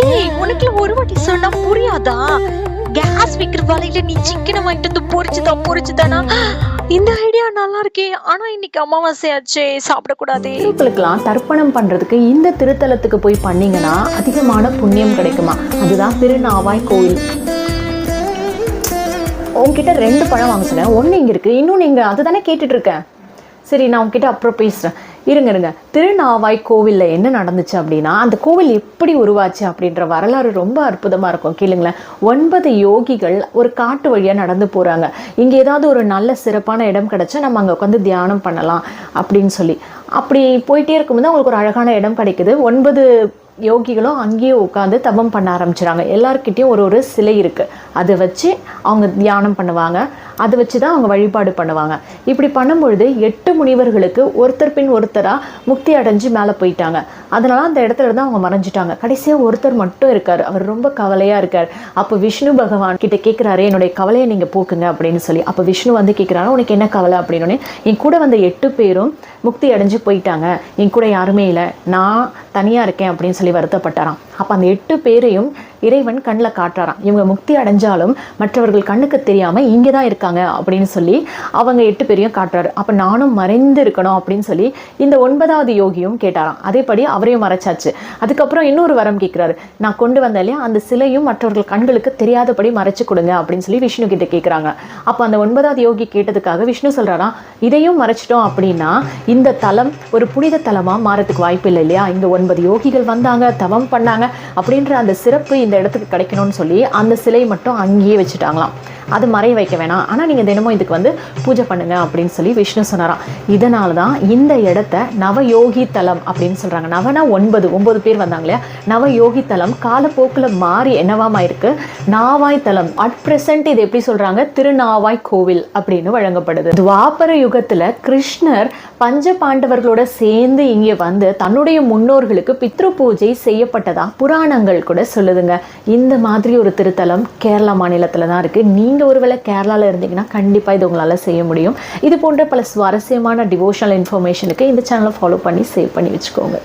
ஏய், உனக்கு ஒரு வாட்டி சொன்னா புரியாதா? கேஸ் விக்கிற வலையில நீ சிக்கனை வாங்கிட்டு வந்து பொரிச்சுதானா? இந்த ஐடியா நல்லா இருக்கே. ஆனா இன்னைக்கு அமாவாசை ஆச்சே, சாப்பிடக்கூடாதே. பித்ருக்களுக்கெல்லாம் தர்ப்பணம் பண்றதுக்கு இந்த திருத்தலத்துக்கு போய் பண்ணீங்கன்னா அதிகமான புண்ணியம் கிடைக்குமா. அதுதான் திருநாவாய் கோவில். உங்ககிட்ட 2 பழம் வாங்க சொன்னேன், 1 இங்க இருக்கு, இன்னும் நீங்க அதுதானே கேட்டுட்டு இருக்கேன். சரி, நான் உங்ககிட்ட அப்புறம் பேசுறேன். இருங்க. திருநாவாய் கோவிலில் என்ன நடந்துச்சு அப்படின்னா, அந்த கோவில் எப்படி உருவாச்சு அப்படின்ற வரலாறு ரொம்ப அற்புதமாக இருக்கும். கேளுங்களேன். 9 யோகிகள் ஒரு காட்டு வழியாக நடந்து போகிறாங்க. இங்கே ஏதாவது ஒரு நல்ல சிறப்பான இடம் கிடச்சா நம்ம அங்கே உட்காந்து தியானம் பண்ணலாம் அப்படின்னு சொல்லி அப்படி போயிட்டே இருக்கும்போது அவங்களுக்கு ஒரு அழகான இடம் கிடைக்குது. 9 யோகிகளும் அங்கேயே உட்காந்து தபம் பண்ண ஆரம்பிச்சிடாங்க. எல்லாருக்கிட்டையும் ஒரு சிலை இருக்குது. அதை வச்சு அவங்க தியானம் பண்ணுவாங்க. அதை வச்சு தான் அவங்க வழிபாடு பண்ணுவாங்க. இப்படி பண்ணும்பொழுது 8 முனிவர்களுக்கு ஒருத்தர் பின் ஒருத்தராக முக்தி அடைஞ்சு மேலே போயிட்டாங்க. அதனால அந்த இடத்துல இருந்து அவங்க மறைஞ்சிட்டாங்க. கடைசியாக ஒருத்தர் மட்டும் இருக்கார். அவர் ரொம்ப கவலையாக இருக்கார். அப்போ விஷ்ணு பகவான் கிட்ட கேட்குறாரு, என்னுடைய கவலையை நீங்கள் போக்குங்க அப்படின்னு சொல்லி. அப்போ விஷ்ணு வந்து கேட்குறாரு, உனக்கு என்ன கவலை அப்படின்னு. என் கூட வந்த 8 பேரும் முக்தி அடைஞ்சு போயிட்டாங்க, என் கூட யாருமே இல்லை, நான் தனியாக இருக்கேன் அப்படின்னு சொல்லி வருத்தப்பட்டாராம். அப்போ அந்த 8 பேரையும் இறைவன் கண்ணில் காட்டுறாராம். இவங்க முக்தி அடைஞ்சாலும் மற்றவர்கள் கண்ணுக்கு தெரியாமல் இங்கே தான் இருக்காங்க அப்படின்னு சொல்லி அவங்க 8 பேரையும் காட்டுறாரு. அப்போ நானும் மறைந்து இருக்கணும் அப்படின்னு சொல்லி இந்த 9வது யோகியும் கேட்டாராம். அதேபடி அவரையும் மறைச்சாச்சு. அதுக்கப்புறம் இன்னொரு வரம் கேட்குறாரு, நான் கொண்டு வந்த இல்லையா அந்த சிலையும் மற்றவர்கள் கண்களுக்கு தெரியாதபடி மறைச்சு கொடுங்க அப்படின்னு சொல்லி விஷ்ணு கிட்ட கேட்குறாங்க. அப்போ அந்த 9வது யோகி கேட்டதுக்காக விஷ்ணு சொல்கிறாராம், இதையும் மறைச்சிட்டோம் அப்படின்னா இந்த தலம் ஒரு புனித தலமாக மாறதுக்கு வாய்ப்பு இல்லை இல்லையா. இந்த 9 யோகிகள் வந்தாங்க, தவம் பண்ணாங்க அப்படின்ற அந்த சிறப்பு இந்த இடத்துக்கு கிடைக்கணும்னு சொல்லி அந்த சிலை மட்டும் அங்கேயே வச்சுட்டாங்களாம். அது மறைய வைக்க வேணாம், ஆனால் நீங்கள் தினமும் இதுக்கு வந்து பூஜை பண்ணுங்க அப்படின்னு சொல்லி விஷ்ணு சொன்னாராம். இதனால தான் இந்த இடத்த நவயோகி தலம் அப்படின்னு சொல்கிறாங்க. நவனா 9 பேர் வந்தாங்க இல்லையா. நவயோகி தலம் காலப்போக்கில் மாறி என்னவாமா இருக்கு, நாவாய் தலம். அட் பிரசன்ட் இது எப்படி சொல்கிறாங்க, திருநாவாய் கோவில் அப்படின்னு வழங்கப்படுது. துவாபர யுகத்தில் கிருஷ்ணர் பஞ்ச பாண்டவர்களோட சேர்ந்து இங்கே வந்து தன்னுடைய முன்னோர்களுக்கு பித்ரு பூஜை செய்யப்பட்டதா புராணங்கள் கூட சொல்லுதுங்க. இந்த மாதிரி ஒரு திருத்தலம் கேரளா மாநிலத்தில் தான் இருக்குது. நீங்கள் ஒருவேளை கேரளாவில் இருந்தீங்கன்னா கண்டிப்பாக இது உங்களால் செய்ய முடியும். இது போன்ற பல சுவாரஸ்யமான டிவோஷனல் இன்ஃபர்மேஷனுக்கு இந்த சேனலை ஃபாலோ பண்ணி சேவ் பண்ணி வச்சுக்கோங்க.